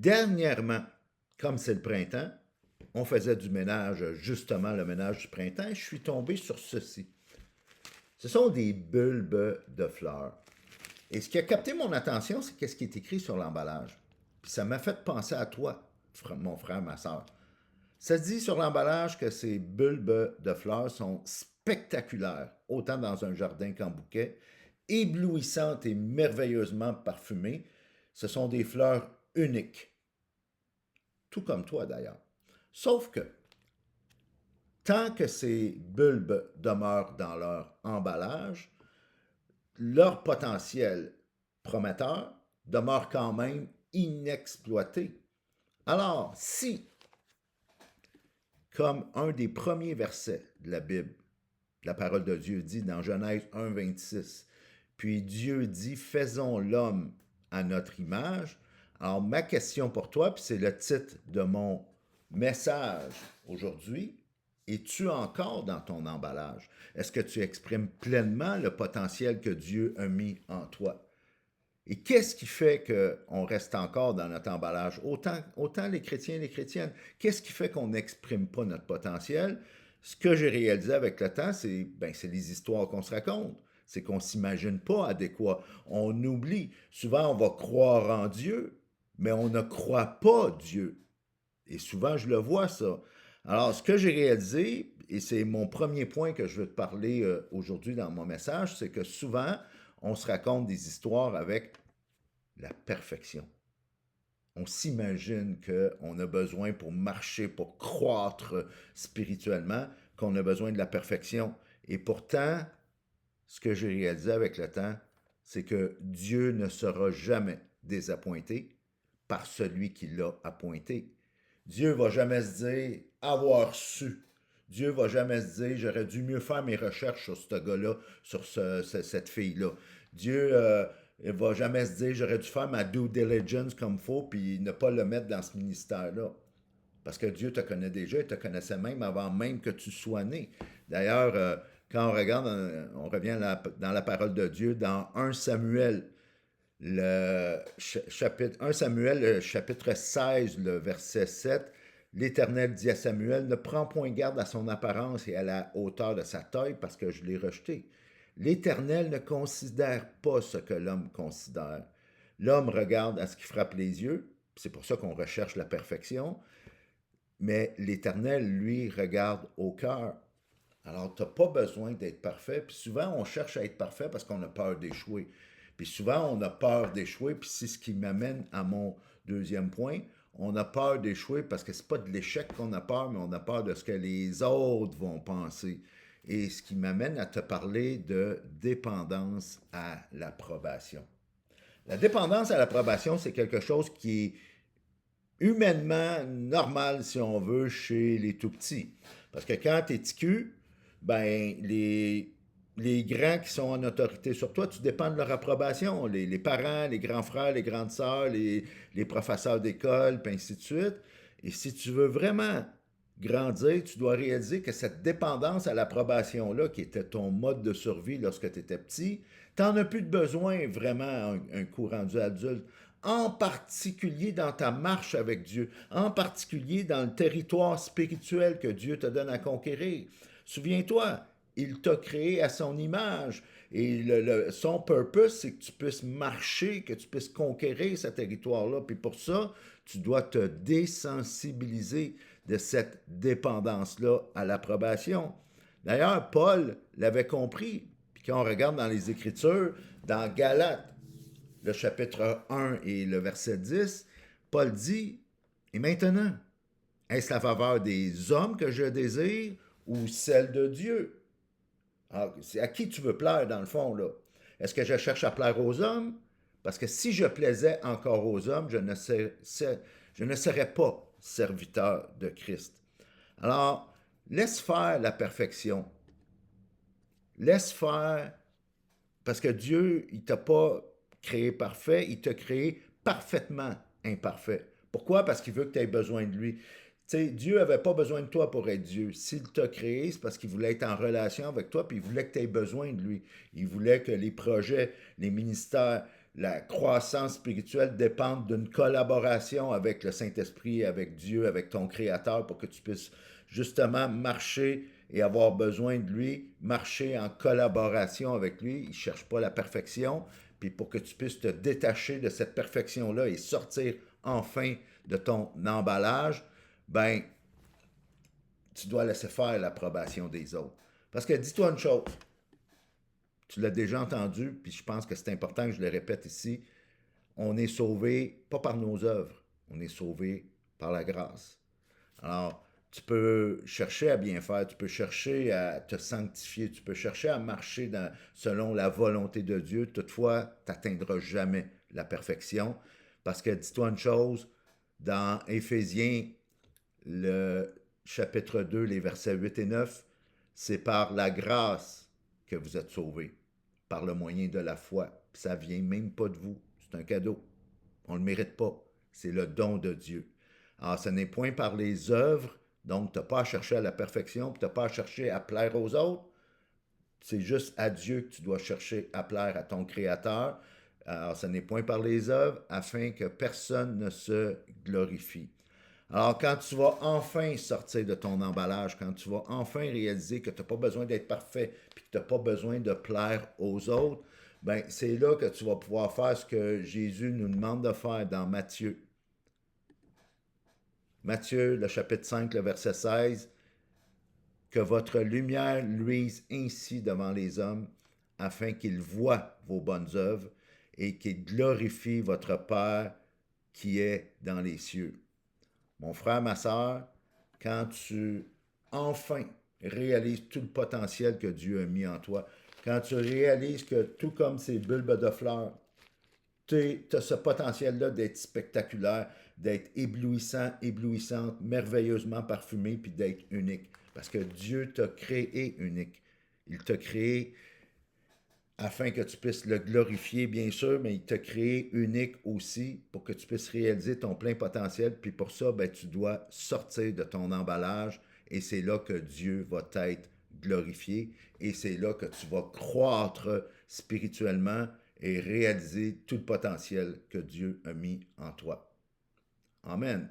Dernièrement, comme c'est le printemps, on faisait du ménage, justement le ménage du printemps, et je suis tombé sur ceci. Ce sont des bulbes de fleurs. Et ce qui a capté mon attention, c'est qu'est-ce qui est écrit sur l'emballage. Puis ça m'a fait penser à toi, mon frère, ma soeur. Ça dit sur l'emballage que ces bulbes de fleurs sont spectaculaires, autant dans un jardin qu'en bouquet, éblouissantes et merveilleusement parfumées. Ce sont des fleurs uniques, tout comme toi d'ailleurs. Sauf que, tant que ces bulbes demeurent dans leur emballage, leur potentiel prometteur demeure quand même inexploité. Alors, si, comme un des premiers versets de la Bible, la parole de Dieu dit dans Genèse 1, 26, puis Dieu dit, faisons l'homme à notre image. Alors, ma question pour toi, puis c'est le titre de mon message aujourd'hui, es-tu encore dans ton emballage? Est-ce que tu exprimes pleinement le potentiel que Dieu a mis en toi? Et qu'est-ce qui fait qu'on reste encore dans notre emballage? Autant les chrétiens et les chrétiennes. Qu'est-ce qui fait qu'on n'exprime pas notre potentiel? Ce que j'ai réalisé avec le temps, c'est les histoires qu'on se raconte. C'est qu'on ne s'imagine pas adéquat. On oublie. Souvent, on va croire en Dieu, mais on ne croit pas Dieu. Et souvent, je le vois, ça. Alors, ce que j'ai réalisé, et c'est mon premier point que je veux te parler aujourd'hui dans mon message, c'est que souvent, on se raconte des histoires avec la perfection. On s'imagine qu'on a besoin pour marcher, pour croître spirituellement, qu'on a besoin de la perfection. Et pourtant, ce que j'ai réalisé avec le temps, c'est que Dieu ne sera jamais désappointé par celui qui l'a appointé. Dieu va jamais se dire avoir su. Dieu va jamais se dire j'aurais dû mieux faire mes recherches sur ce gars-là, sur cette fille-là. Dieu il va jamais se dire j'aurais dû faire ma due diligence comme faut puis ne pas le mettre dans ce ministère-là. Parce que Dieu te connaît déjà, il te connaissait même avant même que tu sois né. D'ailleurs, quand on regarde, on revient dans la parole de Dieu, dans 1 Samuel, le chapitre 1 Samuel, le chapitre 16, le verset 7, l'Éternel dit à Samuel, ne prends point garde à son apparence et à la hauteur de sa taille parce que je l'ai rejeté. L'Éternel ne considère pas ce que l'homme considère. L'homme regarde à ce qui frappe les yeux, c'est pour ça qu'on recherche la perfection, mais l'Éternel, lui, regarde au cœur. Alors, tu n'as pas besoin d'être parfait. Puis souvent, on cherche à être parfait parce qu'on a peur d'échouer. Puis souvent, on a peur d'échouer, puis c'est ce qui m'amène à mon deuxième point. On a peur d'échouer parce que c'est pas de l'échec qu'on a peur, mais on a peur de ce que les autres vont penser. Et ce qui m'amène à te parler de dépendance à l'approbation. La dépendance à l'approbation, c'est quelque chose qui est humainement normal, si on veut, chez les tout-petits. Parce que quand tu es TQ, ben, les grands qui sont en autorité sur toi, tu dépends de leur approbation. Les parents, les grands frères, les grandes sœurs, les professeurs d'école, puis ainsi de suite. Et si tu veux vraiment grandir, tu dois réaliser que cette dépendance à l'approbation-là, qui était ton mode de survie lorsque tu étais petit, tu n'en as plus de besoin vraiment un coup rendu adulte. En particulier dans ta marche avec Dieu, en particulier dans le territoire spirituel que Dieu te donne à conquérir. Souviens-toi, il t'a créé à son image. Et son purpose, c'est que tu puisses marcher, que tu puisses conquérir ce territoire-là. Puis pour ça, tu dois te désensibiliser de cette dépendance-là à l'approbation. D'ailleurs, Paul l'avait compris. Puis quand on regarde dans les Écritures, dans Galates, le chapitre 1 et le verset 10, Paul dit, et maintenant, est-ce la faveur des hommes que je désire ou celle de Dieu? Alors, c'est à qui tu veux plaire dans le fond, là? Est-ce que je cherche à plaire aux hommes? Parce que si je plaisais encore aux hommes, je ne serais pas serviteur de Christ. Alors, laisse faire la perfection. Laisse faire, parce que Dieu, il t'a pas créé parfait, il t'a créé parfaitement imparfait. Pourquoi? Parce qu'il veut que tu aies besoin de lui. Tu sais, Dieu n'avait pas besoin de toi pour être Dieu. S'il t'a créé, c'est parce qu'il voulait être en relation avec toi, puis il voulait que tu aies besoin de lui. Il voulait que les projets, les ministères, la croissance spirituelle dépend d'une collaboration avec le Saint-Esprit, avec Dieu, avec ton Créateur, pour que tu puisses justement marcher et avoir besoin de lui, marcher en collaboration avec lui. Il ne cherche pas la perfection. Puis pour que tu puisses te détacher de cette perfection-là et sortir enfin de ton emballage, ben, tu dois laisser faire l'approbation des autres. Parce que dis-toi une chose, tu l'as déjà entendu, puis je pense que c'est important que je le répète ici, on est sauvé pas par nos œuvres, on est sauvé par la grâce. Alors, tu peux chercher à bien faire, tu peux chercher à te sanctifier, tu peux chercher à marcher selon la volonté de Dieu. Toutefois, tu n'atteindras jamais la perfection. Parce que dis-toi une chose, dans Éphésiens, le chapitre 2, les versets 8 et 9, c'est par la grâce que vous êtes sauvés, par le moyen de la foi. Puis ça vient même pas de vous, c'est un cadeau. On ne le mérite pas, c'est le don de Dieu. Alors, ce n'est point par les œuvres, donc tu n'as pas à chercher à la perfection, tu n'as pas à chercher à plaire aux autres. C'est juste à Dieu que tu dois chercher à plaire à ton Créateur. Alors, ce n'est point par les œuvres, afin que personne ne se glorifie. Alors, quand tu vas enfin sortir de ton emballage, quand tu vas enfin réaliser que tu n'as pas besoin d'être parfait, puis que tu n'as pas besoin de plaire aux autres, ben c'est là que tu vas pouvoir faire ce que Jésus nous demande de faire dans Matthieu. Matthieu, le chapitre 5, le verset 16, que votre lumière luise ainsi devant les hommes, afin qu'ils voient vos bonnes œuvres et qu'ils glorifient votre Père qui est dans les cieux. Mon frère, ma soeur, quand tu enfin réalises tout le potentiel que Dieu a mis en toi, quand tu réalises que tout comme ces bulbes de fleurs, tu as ce potentiel-là d'être spectaculaire, d'être éblouissant, éblouissante, merveilleusement parfumé, puis d'être unique. Parce que Dieu t'a créé unique. Il t'a créé afin que tu puisses le glorifier, bien sûr, mais il t'a créé unique aussi pour que tu puisses réaliser ton plein potentiel. Puis pour ça, ben, tu dois sortir de ton emballage et c'est là que Dieu va t'être glorifié et c'est là que tu vas croître spirituellement et réaliser tout le potentiel que Dieu a mis en toi. Amen.